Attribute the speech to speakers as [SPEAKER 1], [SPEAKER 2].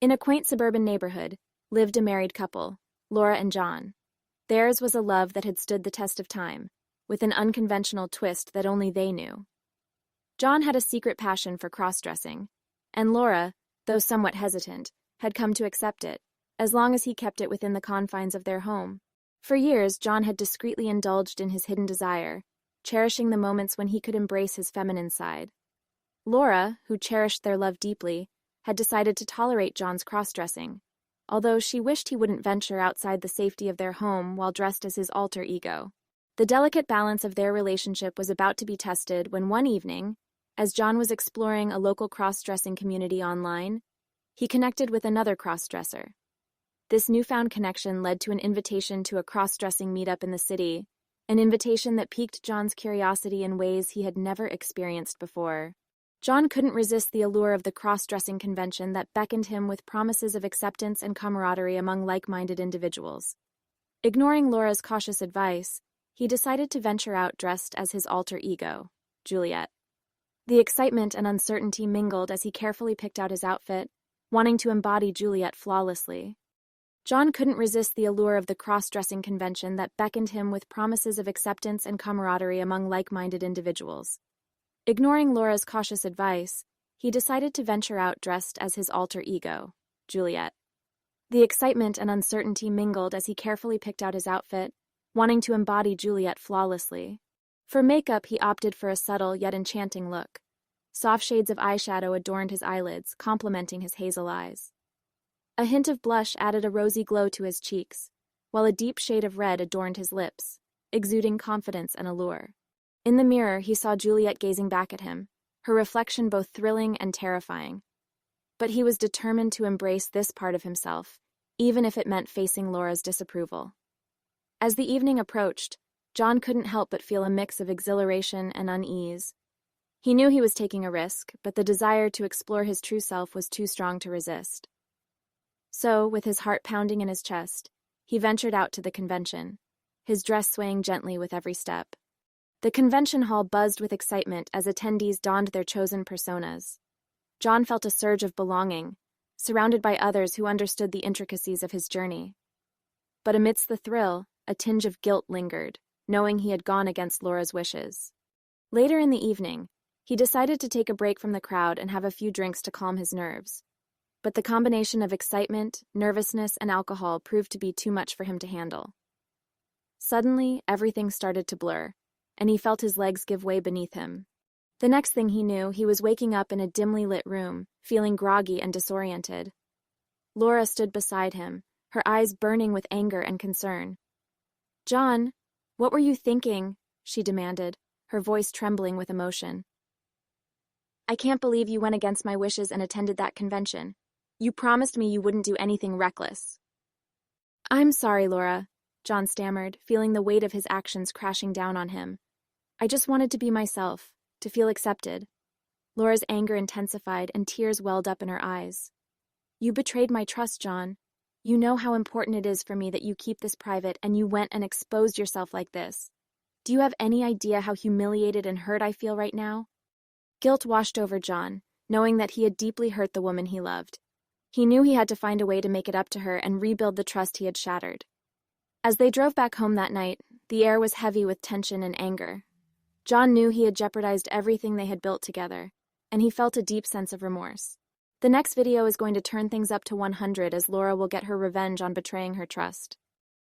[SPEAKER 1] In a quaint suburban neighborhood lived a married couple, Laura and John. Theirs was a love that had stood the test of time, with an unconventional twist that only they knew. John had a secret passion for cross-dressing, and Laura, though somewhat hesitant, had come to accept it, as long as he kept it within the confines of their home. For years, John had discreetly indulged in his hidden desire, cherishing the moments when he could embrace his feminine side. Laura, who cherished their love deeply, had decided to tolerate John's cross-dressing, although she wished he wouldn't venture outside the safety of their home while dressed as his alter ego. The delicate balance of their relationship was about to be tested when one evening, as John was exploring a local cross-dressing community online, he connected with another cross-dresser. This newfound connection led to an invitation to a cross-dressing meetup in the city, an invitation that piqued John's curiosity in ways he had never experienced before. John couldn't resist the allure of the cross-dressing convention that beckoned him with promises of acceptance and camaraderie among like-minded individuals. Ignoring Laura's cautious advice, he decided to venture out dressed as his alter ego, Juliet. The excitement and uncertainty mingled as he carefully picked out his outfit, wanting to embody Juliet flawlessly. John couldn't resist the allure of the cross-dressing convention that beckoned him with promises of acceptance and camaraderie among like-minded individuals. Ignoring Laura's cautious advice, he decided to venture out dressed as his alter ego, Juliet. The excitement and uncertainty mingled as he carefully picked out his outfit, wanting to embody Juliet flawlessly. For makeup, he opted for a subtle yet enchanting look. Soft shades of eyeshadow adorned his eyelids, complementing his hazel eyes. A hint of blush added a rosy glow to his cheeks, while a deep shade of red adorned his lips, exuding confidence and allure. In the mirror, he saw Juliet gazing back at him, her reflection both thrilling and terrifying. But he was determined to embrace this part of himself, even if it meant facing Laura's disapproval. As the evening approached, John couldn't help but feel a mix of exhilaration and unease. He knew he was taking a risk, but the desire to explore his true self was too strong to resist. So, with his heart pounding in his chest, he ventured out to the convention, his dress swaying gently with every step. The convention hall buzzed with excitement as attendees donned their chosen personas. John felt a surge of belonging, surrounded by others who understood the intricacies of his journey. But amidst the thrill, a tinge of guilt lingered, knowing he had gone against Laura's wishes. Later in the evening, he decided to take a break from the crowd and have a few drinks to calm his nerves. But the combination of excitement, nervousness, and alcohol proved to be too much for him to handle. Suddenly, everything started to blur, and he felt his legs give way beneath him. The next thing he knew, he was waking up in a dimly lit room, feeling groggy and disoriented. Laura stood beside him, her eyes burning with anger and concern. "John, what were you thinking?" she demanded, her voice trembling with emotion. "I can't believe you went against my wishes and attended that convention. You promised me you wouldn't do anything reckless." "I'm sorry, Laura," John stammered, feeling the weight of his actions crashing down on him. "I just wanted to be myself, to feel accepted." Laura's anger intensified and tears welled up in her eyes. "You betrayed my trust, John. You know how important it is for me that you keep this private, and you went and exposed yourself like this. Do you have any idea how humiliated and hurt I feel right now?" Guilt washed over John, knowing that he had deeply hurt the woman he loved. He knew he had to find a way to make it up to her and rebuild the trust he had shattered. As they drove back home that night, the air was heavy with tension and anger. John knew he had jeopardized everything they had built together, and he felt a deep sense of remorse. The next video is going to turn things up to 100 as Laura will get her revenge on betraying her trust.